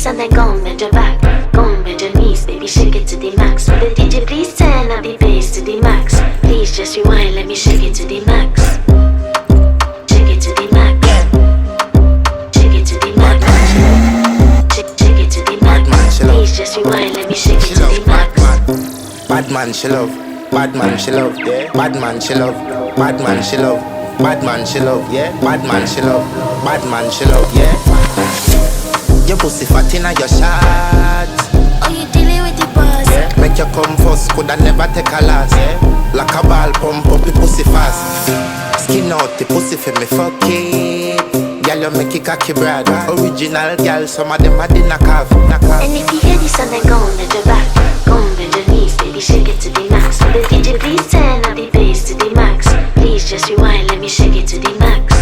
this and then go and bend your back. Go and bend your knees, baby, shake it to the max. Will the DJ please turn up the bass to the max? Please just rewind, let me shake it to the max. Shake it to the max. Shake it to the max. Shake it to the max. Please just rewind, let me shake it to the max. Bad man she love, bad man she love, yeah. Bad man she love, bad man she love, bad man she love, yeah. Bad man she love, bad man she love, yeah. Your pussy fat inna your shot. Oh, you dealing with the boss? Yeah. Make you come first, coulda never take a last. Yeah. Like a ball pump up the pussy fast. Skin out the pussy for me fuck it. Girl you make it cocky brad. Original girl, some of them a the knockoff. And if you hear this and then go and bend your back. Go and bend your knees, baby, shake it to the max. Will the DJ please turn up the bass to the max? Please just rewind, let me shake it to the max.